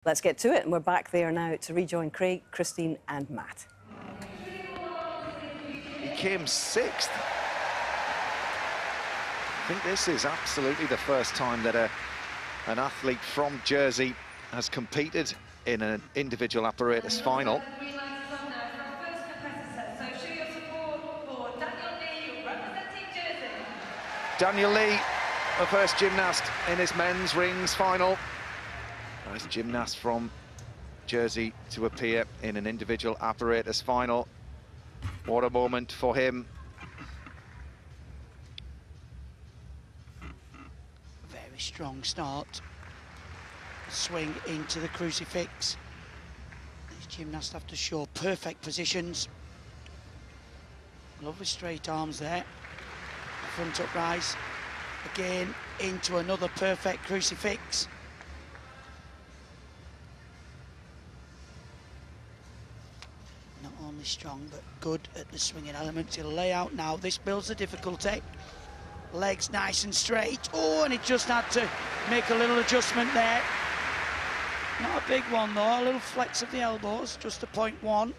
Let's get to it, and we're back there now to rejoin Craig, Christine and Matt. He came sixth. I think this is absolutely the first time that an athlete from Jersey has competed in an individual apparatus final. Daniel Lee, the first gymnast in his men's rings final. First gymnast from Jersey to appear in an individual apparatus final. What a moment for him. Very strong start. Swing into the crucifix. These gymnasts have to show perfect positions. Lovely straight arms there. Front uprise. Again into another perfect crucifix. Not only strong but good at the swinging elements. He'll lay out now. This builds the difficulty. Legs nice and straight. Oh, and he just had to make a little adjustment there. Not a big one though, a little flex of the elbows, just a 0.1.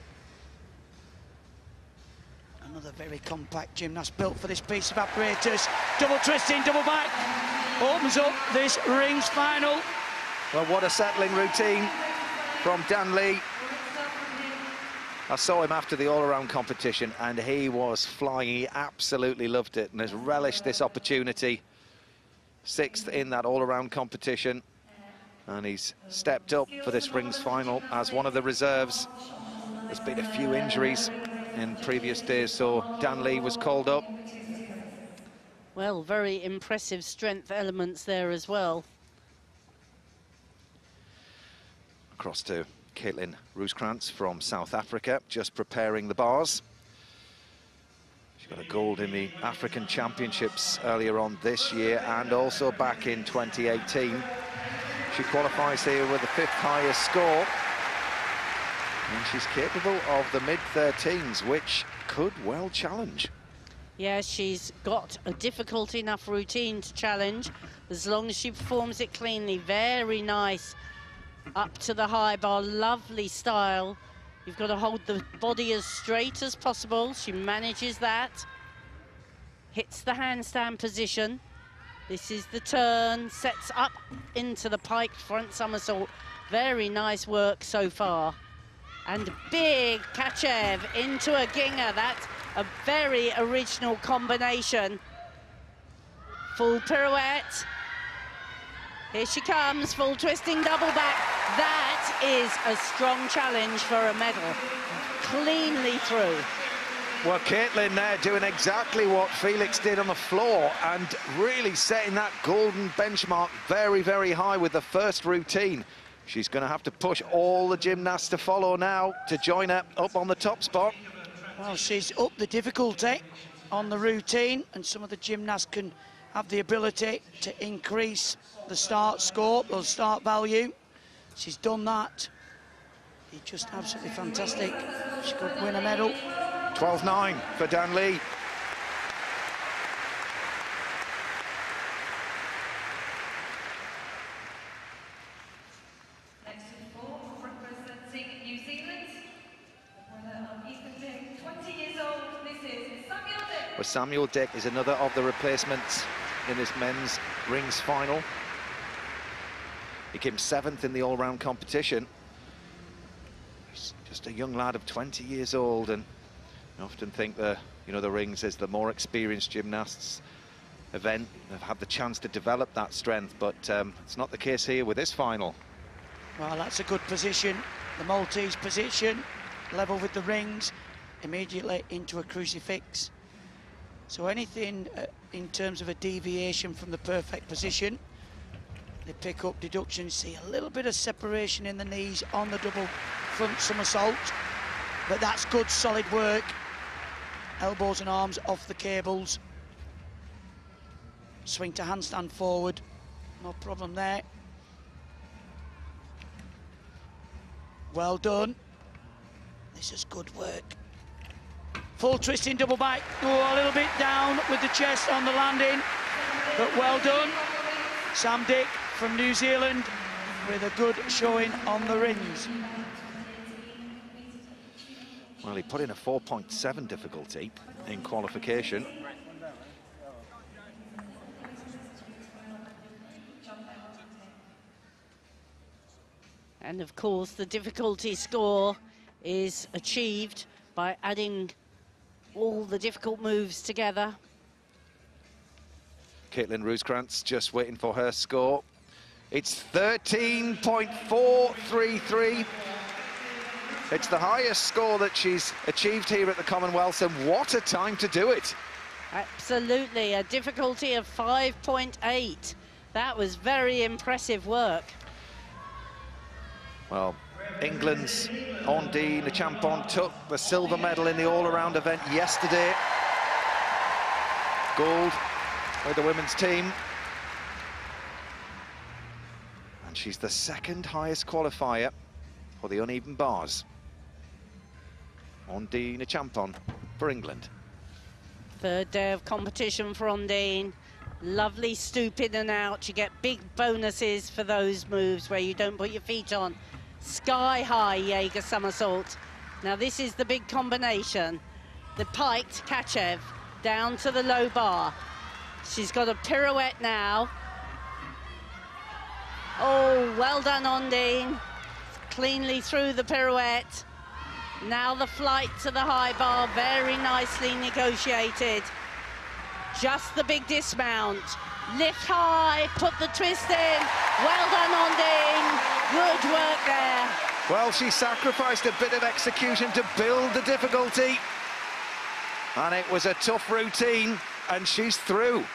Another very compact gymnast built for this piece of apparatus. Double twisting, double back. Opens up this rings final. Well, what a settling routine from Dan Lee. I saw him after the all-around competition and he was flying. He absolutely loved it and has relished this opportunity. Sixth in that all-around competition. And he's stepped up for this rings final as one of the reserves. There's been a few injuries in previous days, so Dan Lee was called up. Well, very impressive strength elements there as well. Across to Caitlin Rooskrantz from South Africa, just preparing the bars. She got a gold in the African Championships earlier on this year and also back in 2018. She qualifies here with the 5th highest score. And she's capable of the mid-13s, which could well challenge. Yeah, she's got a difficult enough routine to challenge, as long as she performs it cleanly. Very nice. Up to the high bar, lovely style. You've got to hold the body as straight as possible. She manages that. Hits the handstand position. This is the turn, sets up into the pike front somersault. Very nice work so far. And big Kachev into a Ginger. That's a very original combination. Full pirouette. Here she comes, full twisting double back. That is a strong challenge for a medal. Cleanly through. Well, Caitlin there doing exactly what Felix did on the floor and really setting that golden benchmark very, very high with the first routine. She's going to have to push all the gymnasts to follow now to join her up on the top spot. Well, she's upped the difficulty on the routine, and some of the gymnasts can have the ability to increase the start score or start value. She's done that. She's just absolutely fantastic. She could win a medal. 12-9 for Dan Lee. Next to 4, representing New Zealand, the brother of Ethan Dick, 20 years old. This is Samuel Dick. Well, Samuel Dick is another of the replacements in this men's rings final. He came 7th in the all-round competition. He's just a young lad of 20 years old, and I often think the rings is the more experienced gymnasts event have had the chance to develop that strength, but it's not the case here with this final. Well, that's a good position. The Maltese position, level with the rings, immediately into a crucifix. So anything in terms of a deviation from the perfect position, they pick up deductions. See a little bit of separation in the knees on the double front somersault, but that's good, solid work. Elbows and arms off the cables. Swing to handstand forward, no problem there. Well done. This is good work. Full twisting double back. Oh, a little bit down with the chest on the landing, but well done. Sam Dick from New Zealand with a good showing on the rings. Well, he put in a 4.7 difficulty in qualification. And of course, the difficulty score is achieved by adding all the difficult moves together. Caitlin Rooskrantz just waiting for her score. It's 13.433. It's the highest score that she's achieved here at the Commonwealth, and what a time to do it. Absolutely, a difficulty of 5.8. That was very impressive work. Well, England's Ondine Champon took the silver medal in the all-around event yesterday. Gold with the women's team. And she's the second highest qualifier for the uneven bars. Ondine Champon for England. Third day of competition for Ondine. Lovely stoop in and out. You get big bonuses for those moves where you don't put your feet on. Sky high Jaeger somersault. Now this is the big combination. The piked Kachev down to the low bar. She's got a pirouette now. Oh, well done, Ondine. Cleanly through the pirouette. Now the flight to the high bar, very nicely negotiated. Just the big dismount. Lift high, put the twist in. Well done, Ondine. Good work there. Well, she sacrificed a bit of execution to build the difficulty. And it was a tough routine, and she's through.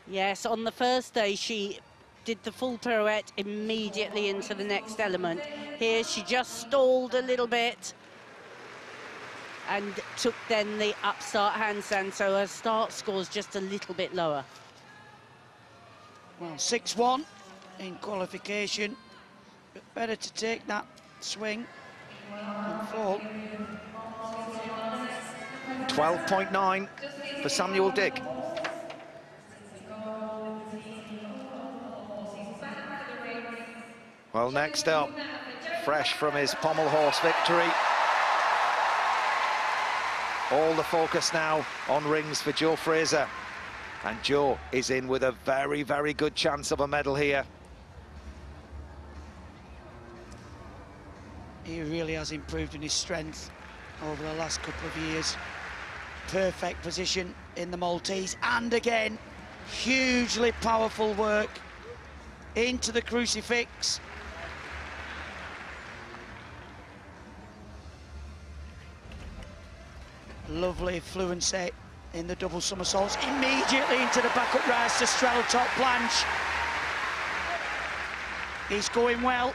Yes, on the first day, she did the full pirouette immediately into the next element. Here, she just stalled a little bit and took then the upstart handstand, so her start score's just a little bit lower. Well, 6-1 in qualification, but better to take that swing than fall. 12.9 for Samuel Dick. Well, next up, fresh from his pommel horse victory. All the focus now on rings for Joe Fraser. And Joe is in with a very, very good chance of a medal here. He really has improved in his strength over the last couple of years. Perfect position in the Maltese, and again, hugely powerful work into the crucifix. Lovely fluency in the double somersaults, immediately into the backup rise to straddle top planche. He's going well.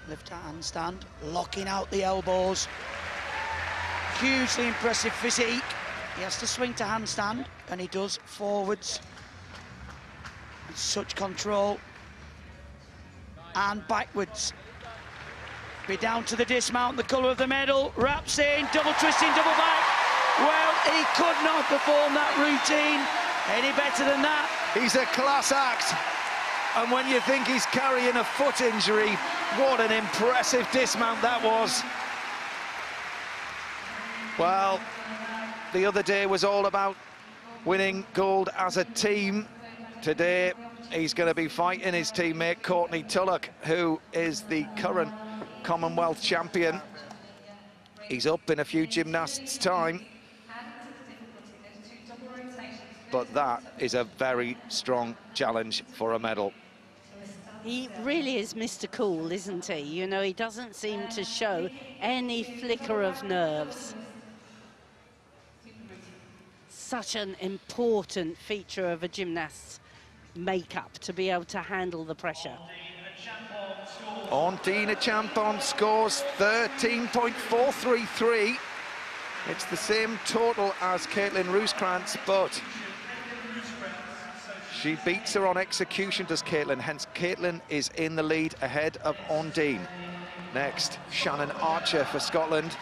Lift at handstand, locking out the elbows. Hugely impressive physique. He has to swing to handstand, and he does forwards. With such control. And backwards. Be down to the dismount, the colour of the medal, wraps in, double twisting, double back. Well, he could not perform that routine any better than that. He's a class act. And when you think he's carrying a foot injury, what an impressive dismount that was. Well, the other day was all about winning gold as a team. Today, he's going to be fighting his teammate, Courtney Tulloch, who is the current Commonwealth champion. He's up in a few gymnasts' time. But that is a very strong challenge for a medal. He really is Mr. Cool, isn't he? You know, he doesn't seem to show any flicker of nerves. Such an important feature of a gymnast's makeup, to be able to handle the pressure. Ondine Champon scores 13.433. It's the same total as Caitlin Rooskrantz, but she beats her on execution, does Caitlin. Hence, Caitlin is in the lead ahead of Ondine. Next, Shannon Archer for Scotland.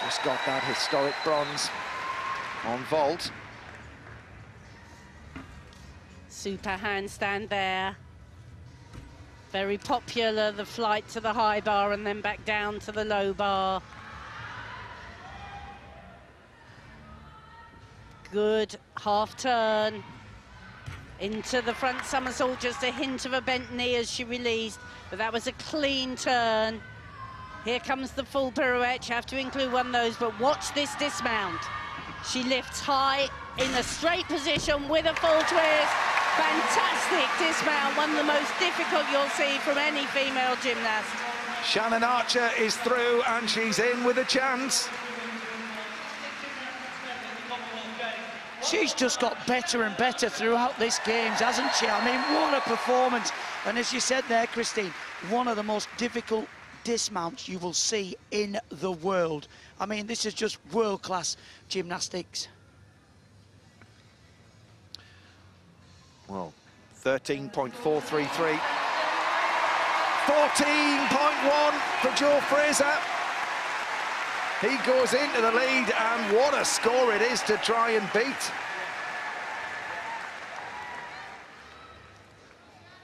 Just got that historic bronze on vault. Super handstand there. Very popular, the flight to the high bar and then back down to the low bar. Good half turn. Into the front somersault, just a hint of a bent knee as she released, but that was a clean turn. Here comes the full pirouette. You have to include one of those, but watch this dismount. She lifts high in a straight position with a full twist. Fantastic dismount, one of the most difficult you'll see from any female gymnast. Shannon Archer is through and she's in with a chance. She's just got better and better throughout this games, hasn't she? I mean, what a performance. And as you said there, Christine, one of the most difficult dismounts you will see in the world. I mean, this is just world-class gymnastics. Well, 13.433. 14.1 for Joe Fraser. He goes into the lead, and what a score it is to try and beat.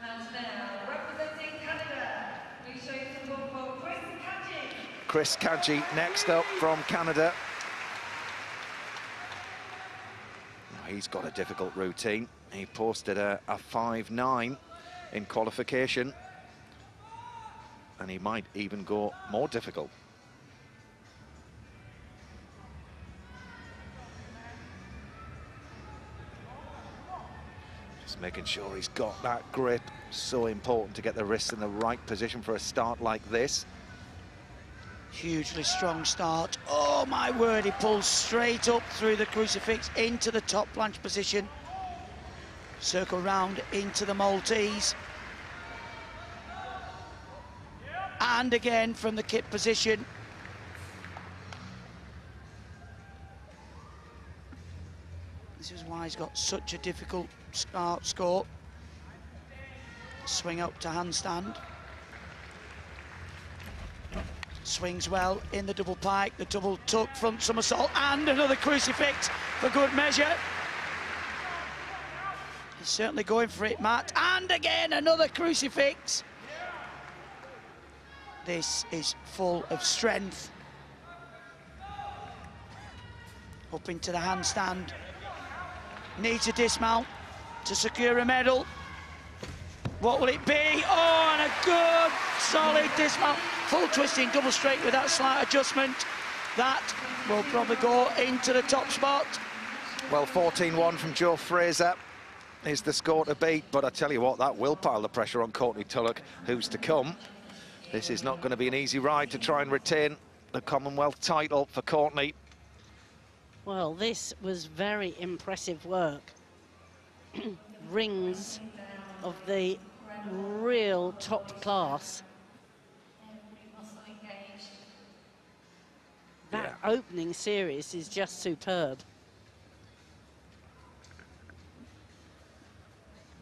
And now, representing Canada, we show some for Chris Kadji. Chris Kadji next up from Canada. He's got a difficult routine. He posted a 5.9 in qualification, and he might even go more difficult. Just making sure he's got that grip. So important to get the wrists in the right position for a start like this. Hugely strong start. Oh, my word, he pulls straight up through the crucifix into the top planche position. Circle round into the Maltese. And again from the kip position. This is why he's got such a difficult start score. Swing up to handstand. Swings well in the double pike, the double tuck, front somersault, and another crucifix for good measure. He's certainly going for it, Matt. And again, another crucifix. This is full of strength. Up into the handstand. Needs a dismount to secure a medal. What will it be? Oh, and a good, solid dismount. Full twisting, double straight with that slight adjustment. That will probably go into the top spot. Well, 14.1 from Joe Fraser is the score to beat, but I tell you what, that will pile the pressure on Courtney Tulloch, who's to come. This is not going to be an easy ride to try and retain the Commonwealth title for Courtney. Well, this was very impressive work. Rings of the real top class. That opening series is just superb.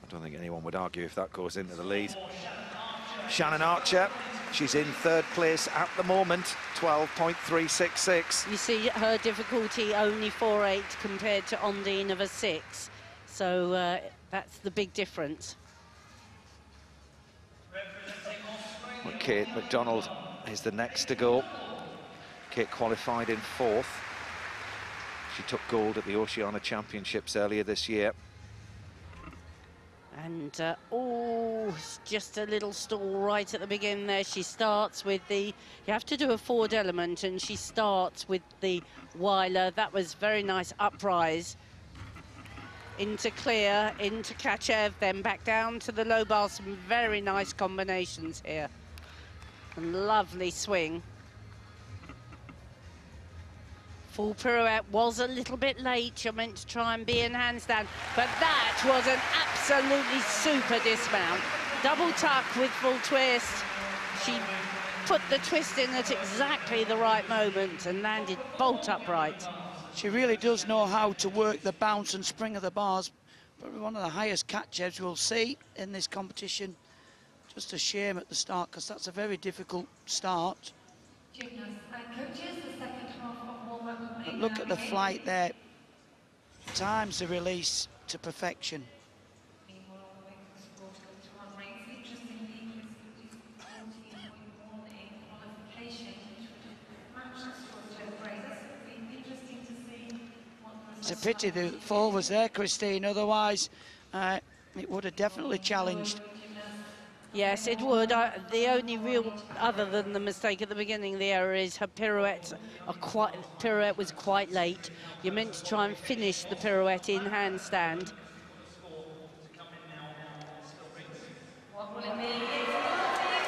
I don't think anyone would argue if that goes into the lead. Shannon Archer, she's in third place at the moment, 12.366. You see her difficulty only 4.8 compared to Ondine of a 6. So that's the big difference. Well, Kate McDonald is the next to go. Kate qualified in 4th. She took gold at the Oceania Championships earlier this year. And, oh, just a little stall right at the beginning there. She starts with the, you have to do a forward element, and she starts with the Weiler. That was very nice uprise. Into clear, into Kachev, then back down to the low bar. Some very nice combinations here. And lovely swing. Full pirouette was a little bit late. You're meant to try and be in handstand, but that was an absolutely super dismount. Double tuck with full twist. She put the twist in at exactly the right moment and landed bolt upright. She really does know how to work the bounce and spring of the bars. Probably one of the highest catch-ups we'll see in this competition. Just a shame at the start, because that's a very difficult start. Gymnasts and coaches, the second half of warm-up. But look at the flight there. Times the release to perfection. Meanwhile, It's a pity the fall was there, Christine, otherwise it would have definitely challenged. Yes, it would. The only real, other than the mistake at the beginning, the error is her pirouette was quite late. You're meant to try and finish the pirouette in handstand. What will it be?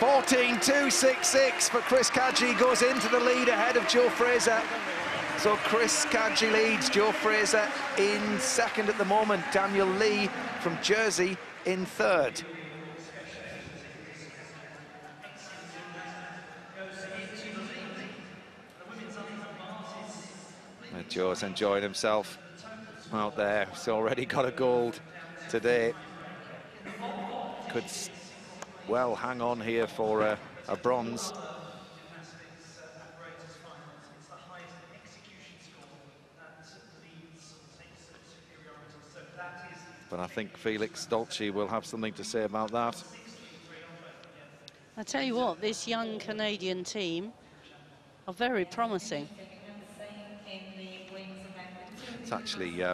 14.266 for Chris Cadgy, goes into the lead ahead of Joe Fraser. So Chris Cadgy leads, Joe Fraser in second at the moment, Daniel Lee from Jersey in third. And Joe's enjoying himself out there. He's already got a gold today. Could well hang on here for a bronze. But I think Felix Dolce will have something to say about that. I tell you what, this young Canadian team are very promising. It's actually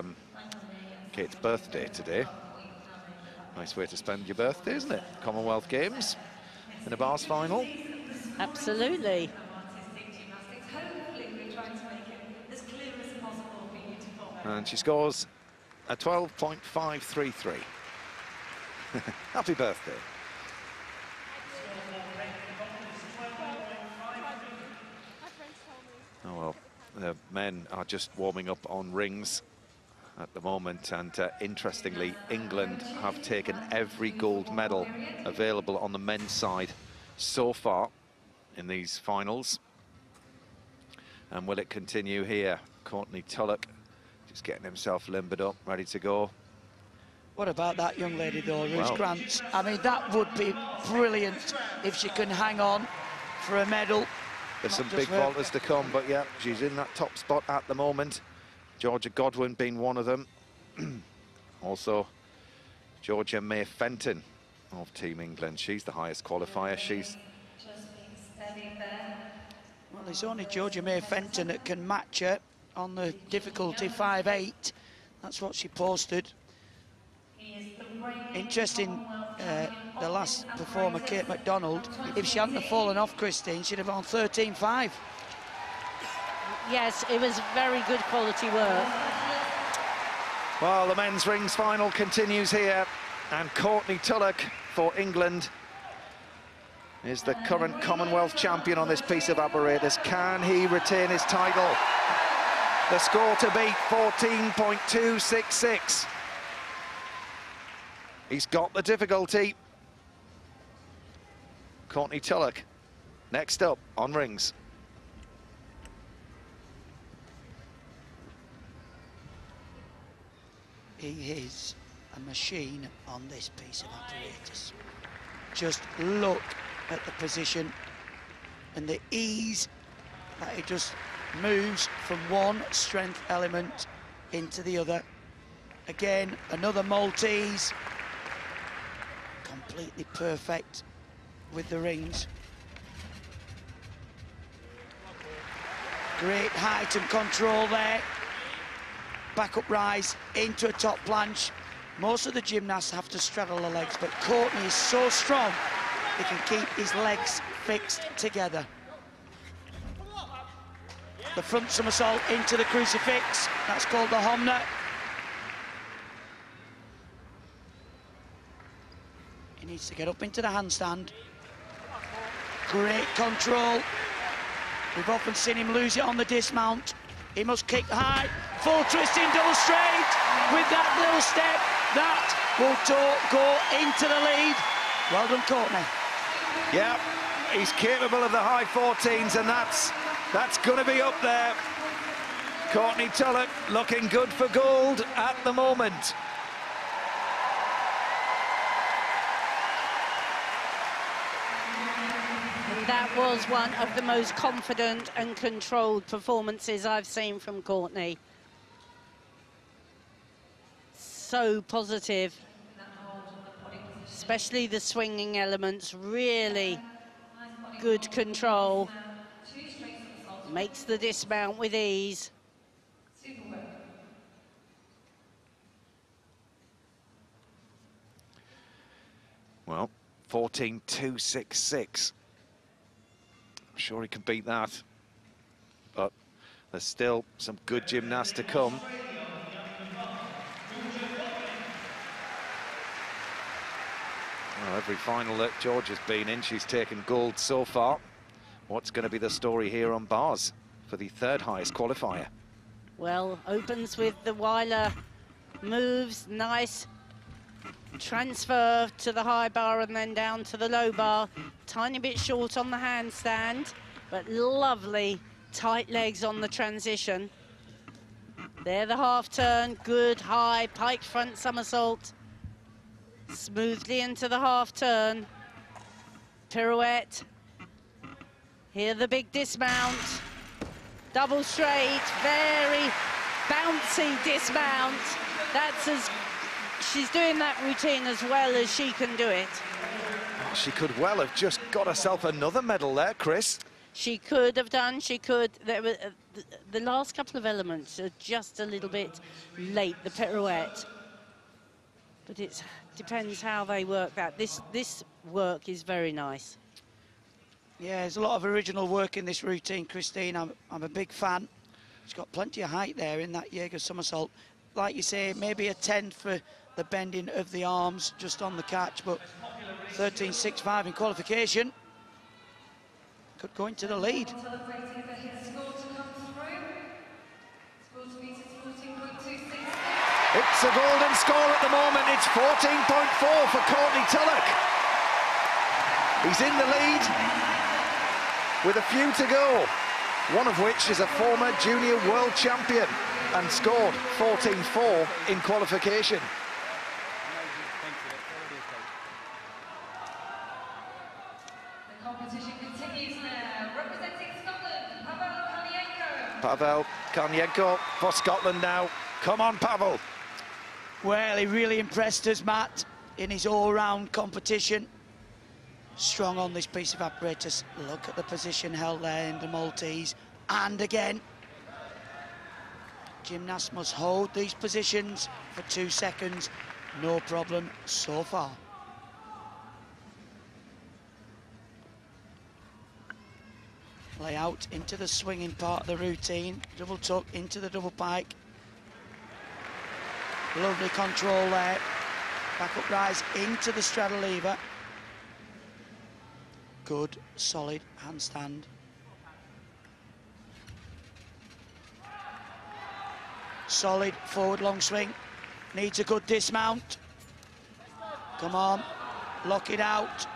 Kate's birthday today. Nice way to spend your birthday, isn't it? Commonwealth Games in a bars final. Absolutely. And she scores a 12.533. Happy birthday. Oh well, the men are just warming up on rings at the moment, and interestingly, England have taken every gold medal available on the men's side so far in these finals. And will it continue here? Courtney Tulloch just getting himself limbered up, ready to go. What about that young lady, though, Ruth Wow. Grant? I mean, that would be brilliant if she can hang on for a medal. There's Not some just big her. vaulters to come, but yeah, she's in that top spot at the moment. Georgia Godwin being one of them. Also, Georgia May Fenton of Team England. She's the highest qualifier. She's... Well, there's only Georgia May Fenton that can match her on the difficulty 5.8. That's what she posted. Interesting, the last performer, Kate MacDonald, if she hadn't have fallen off, Christine, she'd have gone 13.5. Yes, it was very good quality work. Well, the men's rings final continues here, and Courtney Tulloch for England is the current Commonwealth champion on this piece of apparatus. Can he retain his title? The score to beat, 14.266. He's got the difficulty. Courtney Tulloch, next up on rings. He is a machine on this piece of apparatus. Just look at the position and the ease that he just moves from one strength element into the other. Again, another Maltese. Completely perfect with the rings. Great height and control there. Back up rise into a top planche. Most of the gymnasts have to straddle the legs, but Courtney is so strong he can keep his legs fixed together. The front somersault into the crucifix, that's called the Homna. He needs to get up into the handstand. Great control. We've often seen him lose it on the dismount. He must kick high, full twisting double straight. With that little step, that will go into the lead. Well done, Courtney. Yeah, he's capable of the high 14s, and that's going to be up there. Courtney Tulloch looking good for gold at the moment. That was one of the most confident and controlled performances I've seen from Courtney. So positive, especially the swinging elements, really good control. Makes the dismount with ease. Well, 14.266. I'm sure he can beat that. But there's still some good gymnasts to come. Well, every final that George has been in, she's taken gold so far. What's going to be the story here on bars for the third highest qualifier? Well, opens with the Weiler moves, nice transfer to the high bar and then down to the low bar. Tiny bit short on the handstand, but lovely tight legs on the transition. There, the half turn, good high pike front somersault. Smoothly into the half turn. Pirouette. Here the big dismount. Double straight, very bouncy dismount. That's as, she's doing that routine as well as she can do it. Oh, she could well have just got herself another medal there, Chris. She could have done, she could. There were, the last couple of elements are just a little bit late, the pirouette. But it depends how they work that. This work is very nice. Yeah, there's a lot of original work in this routine, Christine. I'm a big fan. She's got plenty of height there in that Jaeger somersault. Like you say, maybe a 10 for the bending of the arms just on the catch, but 13.65 in qualification. Could go into the lead. It's a golden score at the moment. It's 14.4 for Courtney Tulloch. He's in the lead with a few to go, one of which is a former junior world champion and scored 14.4 in qualification. The competition continues now. Representing Scotland, Pavel Kanienko. Pavel Kanienko for Scotland now. Come on, Pavel. Well, he really impressed us, Matt, in his all-round competition. Strong on this piece of apparatus. Look at the position held there in the Maltese. And again, gymnasts must hold these positions for 2 seconds. No problem so far. Lay out into the swinging part of the routine. Double tuck into the double pike. Lovely control there. Back up rise into the straddle lever. Good, solid handstand. Solid forward long swing. Needs a good dismount. Come on, lock it out.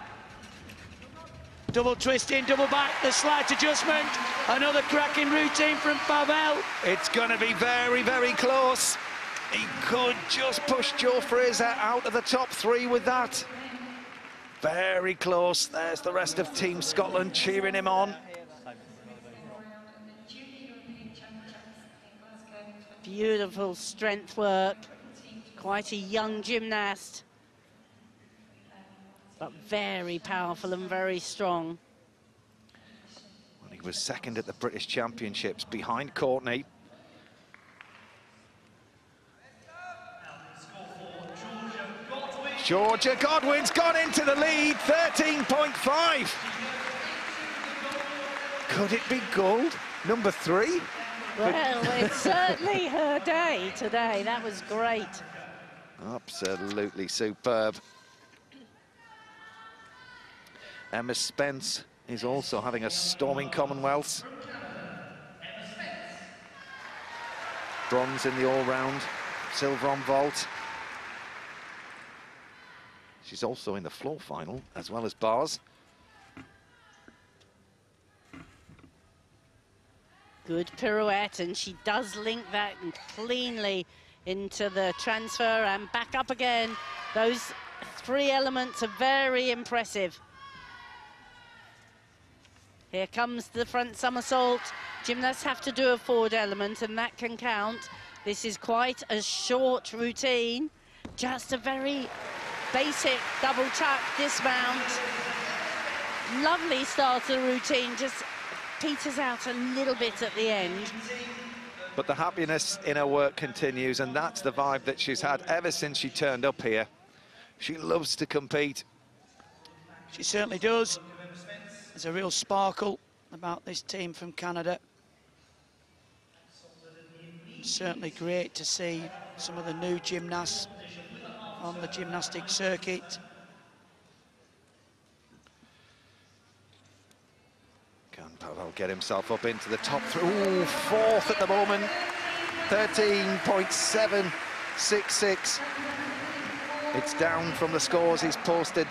Double twist in, double back, the slight adjustment. Another cracking routine from Pavel. It's going to be very, very close. He could just push Joe Fraser out of the top 3 with that. Very close. There's the rest of Team Scotland cheering him on. Beautiful strength work. Quite a young gymnast, but very powerful and very strong. Well, he was second at the British Championships behind Courtney. Georgia Godwin's gone into the lead, 13.5. Could it be gold? Number 3? Well, it's certainly her day today. That was great. Absolutely superb. Emma Spence is also having a storming Commonwealth. Bronze in the all-round, silver on vault. She's also in the floor final, as well as bars. Good pirouette, and she does link that cleanly into the transfer and back up again. Those 3 elements are very impressive. Here comes the front somersault. Gymnasts have to do a forward element, and that can count. This is quite a short routine, just a very basic double tuck dismount. Lovely start to the routine, just peters out a little bit at the end. But the happiness in her work continues, and that's the vibe that she's had ever since she turned up here. She loves to compete. She certainly does. There's a real sparkle about this team from Canada. Certainly great to see some of the new gymnasts on the gymnastic circuit. Can Pavel get himself up into the top three? Ooh, fourth at the moment. 13.766. It's down from the scores he's posted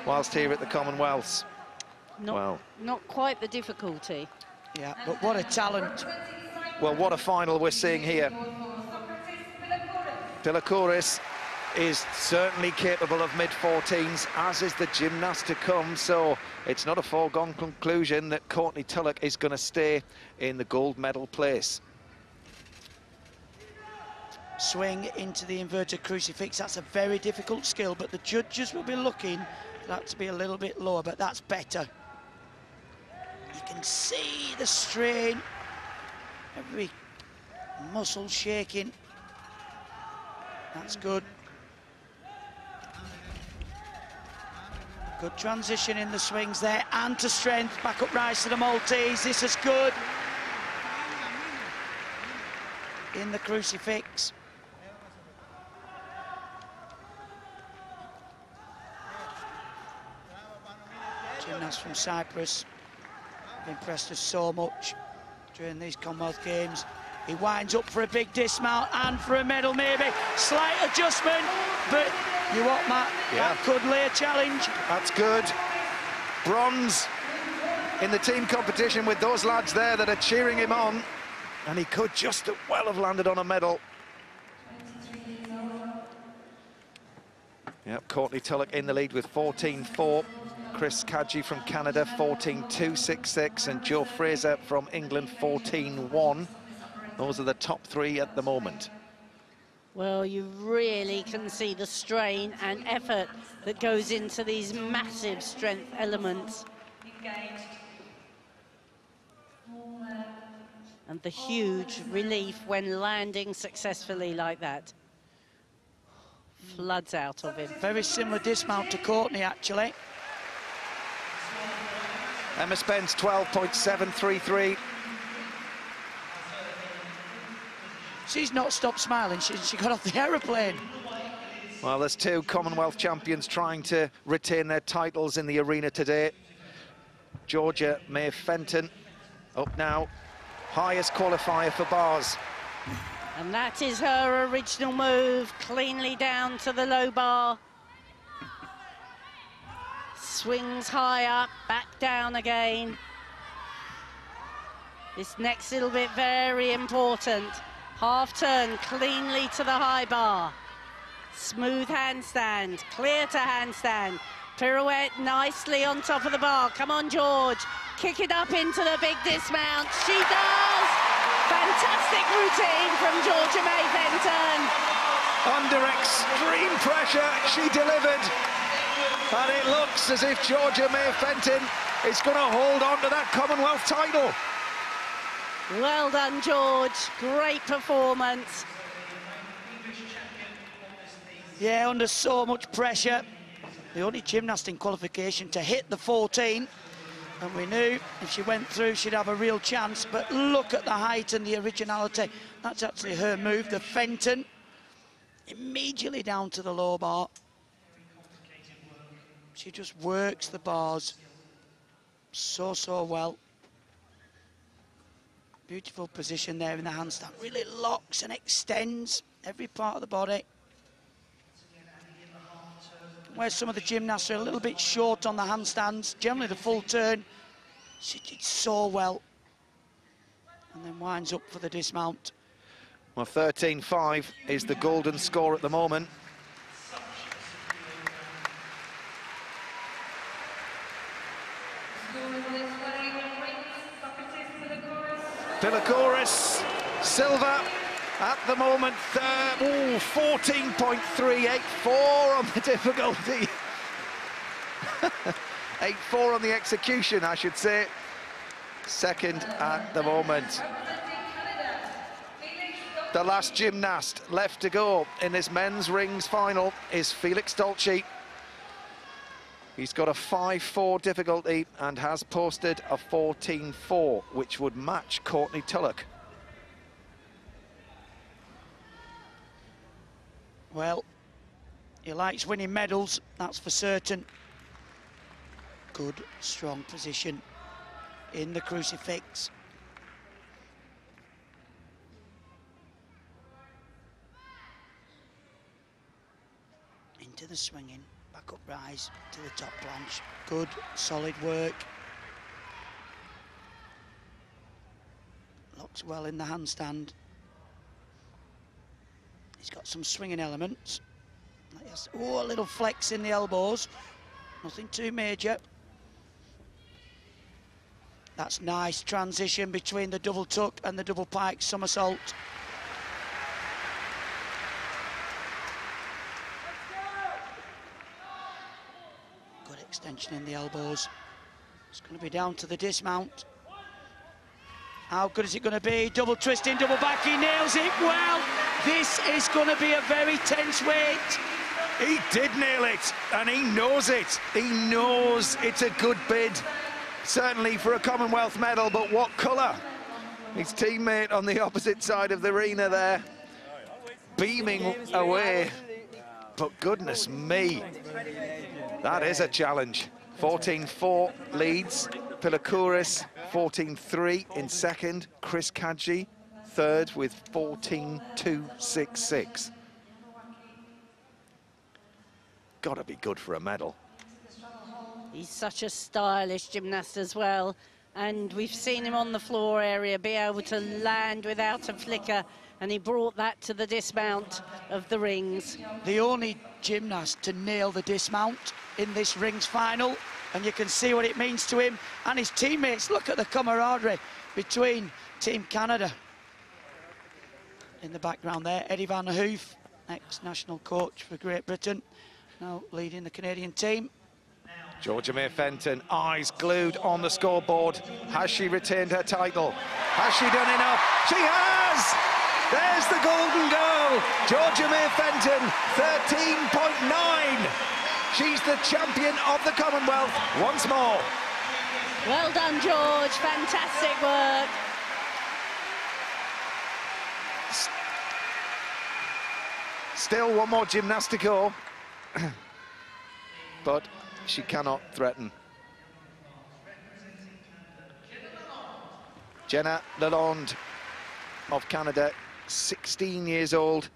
whilst here at the Commonwealths. Not quite the difficulty. Yeah, but what a talent. Well, what a final we're seeing here. Pilakouris is certainly capable of mid-14s, as is the gymnast to come, so it's not a foregone conclusion that Courtney Tulloch is going to stay in the gold medal place. Swing into the inverted crucifix, that's a very difficult skill, but the judges will be looking for that to be a little bit lower, but that's better. You can see the strain, every muscle shaking. That's good. Good transition in the swings there, and to strength, back up rise to the Maltese. This is good. In the crucifix. Gymnast from Cyprus. Impressed us so much during these Commonwealth Games. He winds up for a big dismount and for a medal, maybe. Slight adjustment, but you what, Matt? Yeah. That could lay a challenge. That's good. Bronze in the team competition with those lads there that are cheering him on. And he could just as well have landed on a medal. Yep, Courtney Tulloch in the lead with 14.4. Chris Kadji from Canada, 14.266. And Joe Fraser from England, 14.1. Those are the top three at the moment. Well, you really can see the strain and effort that goes into these massive strength elements. And the huge relief when landing successfully like that. Floods out of him. Very similar dismount to Courtney, actually. Emma Spence, 12.733. She's not stopped smiling since she got off the aeroplane. Well, there's two Commonwealth champions trying to retain their titles in the arena today. Georgia May Fenton up now, highest qualifier for bars. And that is her original move, cleanly down to the low bar. Swings high up, back down again. This next little bit very important. Half turn cleanly to the high bar. Smooth handstand, clear to handstand. Pirouette nicely on top of the bar. Come on, George. Kick it up into the big dismount. She does! Fantastic routine from Georgia May Fenton. Under extreme pressure, she delivered. And it looks as if Georgia May Fenton is going to hold on to that Commonwealth title. Well done, George. Great performance. Yeah, under so much pressure. The only gymnast in qualification to hit the 14. And we knew if she went through, she'd have a real chance. But look at the height and the originality. That's actually her move, the Fenton. Immediately down to the low bar. She just works the bars so well. Beautiful position there in the handstand. Really locks and extends every part of the body. Where some of the gymnasts are a little bit short on the handstands, generally the full turn, she did so well. And then winds up for the dismount. Well, 13.5 is the golden score at the moment. Pilakouris, silver at the moment, 14.384 on the difficulty. 8.4 on the execution, I should say. Second at the moment. The last gymnast left to go in this men's rings final is Felix Dolce. He's got a 5-4 difficulty and has posted a 14-4, which would match Courtney Tulloch. Well, he likes winning medals, that's for certain. Good, strong position in the crucifix. Into the swinging, back up rise to the top planche. Good, solid work. Looks well in the handstand. He's got some swinging elements. Oh, a little flex in the elbows. Nothing too major. That's nice transition between the double tuck and the double pike somersault. Good extension in the elbows. It's going to be down to the dismount. How good is it going to be? Double twisting, double back, he nails it well. This is going to be a very tense weight. He did nail it, and he knows it. He knows it's a good bid, certainly for a Commonwealth medal, but what colour? His teammate on the opposite side of the arena there, beaming away. But goodness me, that is a challenge. 14-4 leads. Pilakouris 14-3 in second. Chris Kadji third with 14-2-6-6. Got to be good for a medal. He's such a stylish gymnast as well, and we've seen him on the floor area be able to land without a flicker, and he brought that to the dismount of the rings. The only gymnast to nail the dismount in this rings final, and you can see what it means to him and his teammates. Look at the camaraderie between Team Canada. In the background there, Eddie Van Hoof, ex-national coach for Great Britain, now leading the Canadian team. Georgia May Fenton, eyes glued on the scoreboard. Has she retained her title? Has she done enough? She has! There's the golden goal. Georgia May Fenton, 13.9. She's the champion of the Commonwealth once more. Well done, George. Fantastic work. Still one more gymnast to go. But she cannot threaten. Jenna Lalonde of Canada, 16 years old.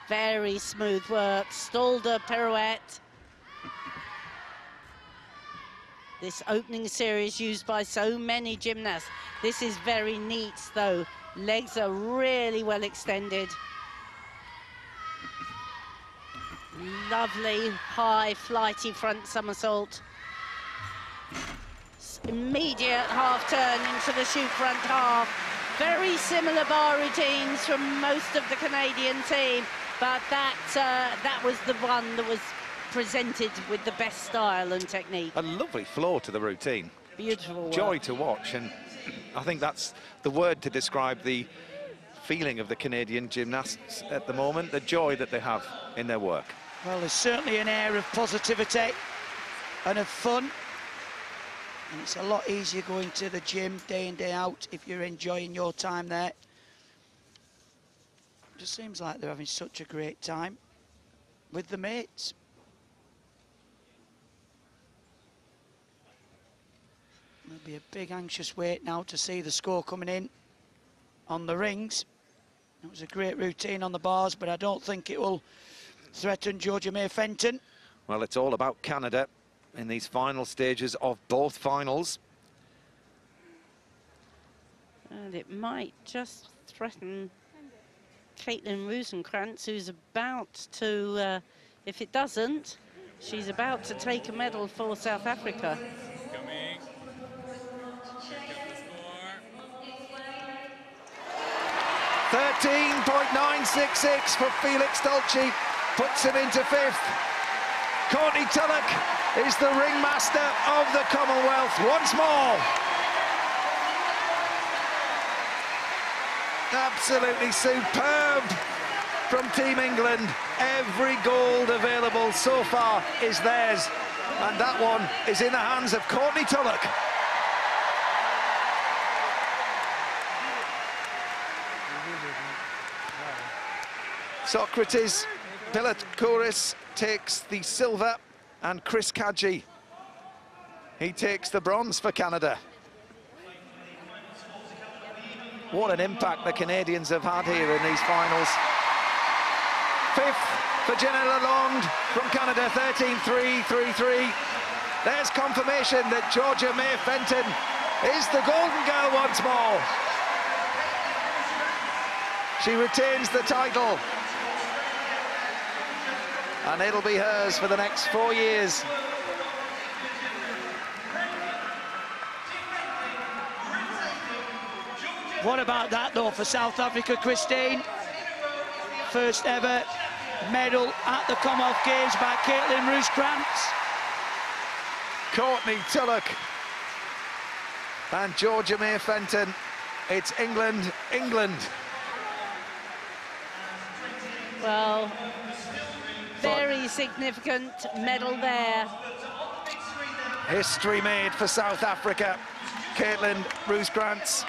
Very smooth work, stalled a pirouette. This opening series used by so many gymnasts. This is very neat though. Legs are really well extended. Lovely, high, flighty front somersault. Immediate half turn into the chute front half. Very similar bar routines from most of the Canadian team, but that was the one that was presented with the best style and technique. A lovely flow to the routine. Beautiful work. Joy to watch, and I think that's the word to describe the feeling of the Canadian gymnasts at the moment, the joy that they have in their work. Well, there's certainly an air of positivity and of fun. And it's a lot easier going to the gym day in, day out if you're enjoying your time there. It just seems like they're having such a great time with the mates. There'll be a big anxious wait now to see the score coming in on the rings. It was a great routine on the bars, but I don't think it will threaten Georgia May Fenton. Well, it's all about Canada in these final stages of both finals. And it might just threaten Caitlin Rosenkrantz, who's about to, if it doesn't, she's about to take a medal for South Africa. 13.966 for Felix Dolce, puts him into fifth. Courtney Tulloch is the ringmaster of the Commonwealth once more. Absolutely superb. from Team England. Every gold available so far is theirs. And that one is in the hands of Courtney Tulloch. Socrates Pilakouris takes the silver, and Chris Kadji, he takes the bronze for Canada. What an impact the Canadians have had here in these finals. Fifth for Jenna Lalonde from Canada, 13.3, 3.3. There's confirmation that Georgia May Fenton is the golden girl once more. She retains the title. And it'll be hers for the next 4 years. What about that, though, for South Africa, Christine? First ever medal at the Commonwealth Games by Caitlin Roos-Krantz. Courtney Tulloch and Georgia May Fenton. It's England, England. Well, very significant medal there. History made for South Africa. Caitlin Roos-Krantz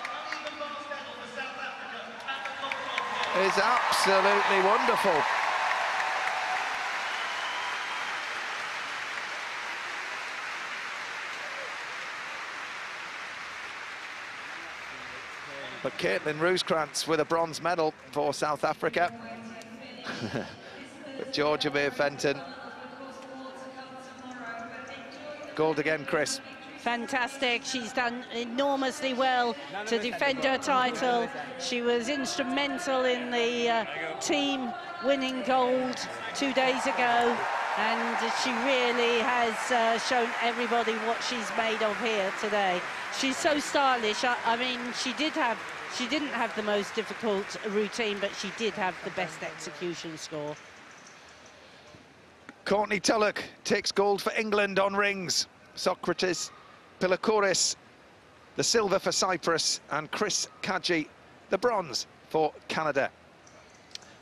is absolutely wonderful. But Caitlin Roos-Krantz with a bronze medal for South Africa. But Georgia May Fenton. Gold again, Chris. Fantastic. She's done enormously well to defend her title. She was instrumental in the team winning gold 2 days ago, and she really has shown everybody what she's made of here today. She's so stylish. I mean, she didn't have the most difficult routine, but she did have the best execution score. Courtney Tulloch takes gold for England on rings. Socrates Pilakouris, the silver for Cyprus, and Chris Kadji, the bronze for Canada.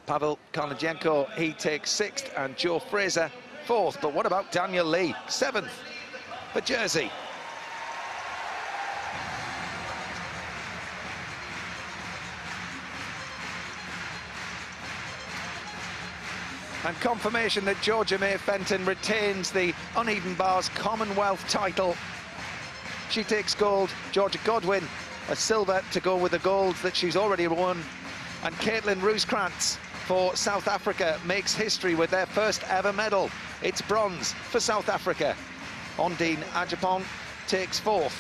Pavel Kornijenko, he takes sixth, and Joe Fraser fourth. But what about Daniel Lee, seventh for Jersey? And confirmation that Georgia May Fenton retains the uneven bars Commonwealth title. She takes gold. Georgia Godwin, a silver to go with the gold that she's already won. And Caitlin Roos-Krantz for South Africa makes history with their first ever medal. It's bronze for South Africa. Ondine Ajapong takes fourth,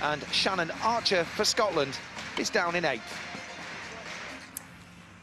and Shannon Archer for Scotland is down in eighth.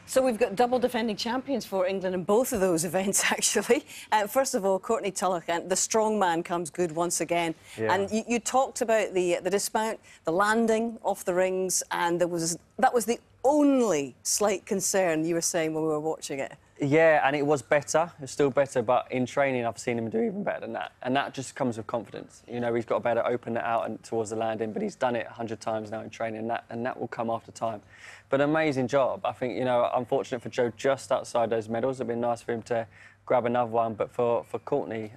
So we've got double defending champions for England in both of those events, actually. First of all, Courtney Tulloch, and the strong man comes good once again. Yeah. And you talked about the dismount, the landing off the rings, and that was the only slight concern you were saying when we were watching it. Yeah, and it was better. It was still better, but in training, I've seen him do even better than that. And that just comes with confidence. You know, he's got to be able to open it out and towards the landing, but he's done it 100 times now in training, and that will come after time. But an amazing job. I think, you know, unfortunate for Joe just outside those medals. It'd been nice for him to grab another one, but for Courtney,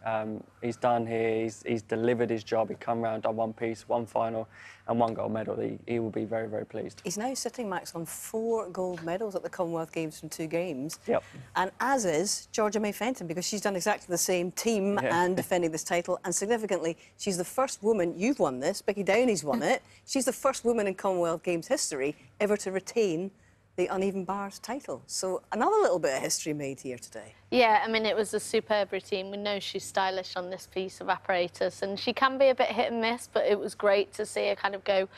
he's done here, he's delivered his job. He come round, done one piece, one final, and one gold medal. He will be very, very pleased. He's now sitting, Max, on 4 gold medals at the Commonwealth Games from 2 games. Yep. And as is Georgia May Fenton, because she's done exactly the same team and defending this title. And significantly, she's the first woman, you've won this, Becky Downey's won it. She's the first woman in Commonwealth Games history ever to retain the uneven bars title. So another little bit of history made here today. Yeah, I mean, it was a superb routine. We know she's stylish on this piece of apparatus, and she can be a bit hit and miss, but it was great to see her kind of go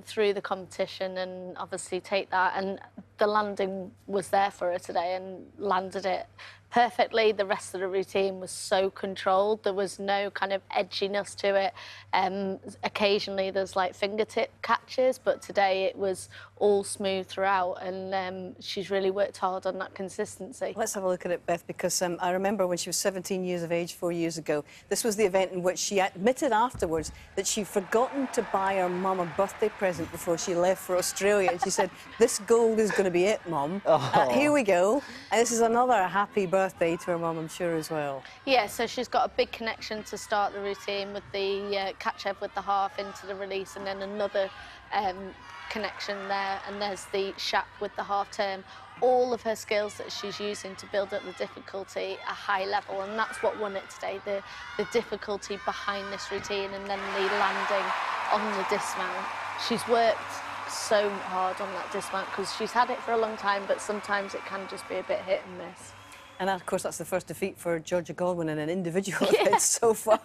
through the competition and obviously take that. And the landing was there for her today and landed it perfectly. The rest of the routine was so controlled. There was no kind of edginess to it. Occasionally there's like fingertip catches, but today it was all smooth throughout, and she's really worked hard on that consistency. Let's have a look at it, Beth, because I remember when she was 17 years of age 4 years ago, this was the event in which she admitted afterwards that she'd forgotten to buy her mum a birthday present before she left for Australia. And she said, "This gold is going to be it, Mum." Here we go. And this is another happy birthday to her mum, I'm sure, as well. Yeah, so she's got a big connection to start the routine with the catch-up with the half into the release, and then another connection there, and there's the shap with the half turn. All of her skills that she's using to build up the difficulty are high level, and that's what won it today, the difficulty behind this routine, and then the landing on the dismount. She's worked so hard on that dismount because she's had it for a long time, but sometimes it can just be a bit hit and miss. And of course, that's the first defeat for Georgia Godwin in an individual event so far.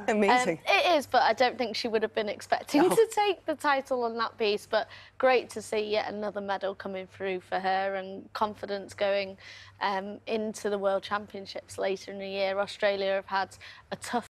Amazing. It is, but I don't think she would have been expecting to take the title on that piece. But great to see yet another medal coming through for her, and confidence going into the World Championships later in the year. Australia have had a tough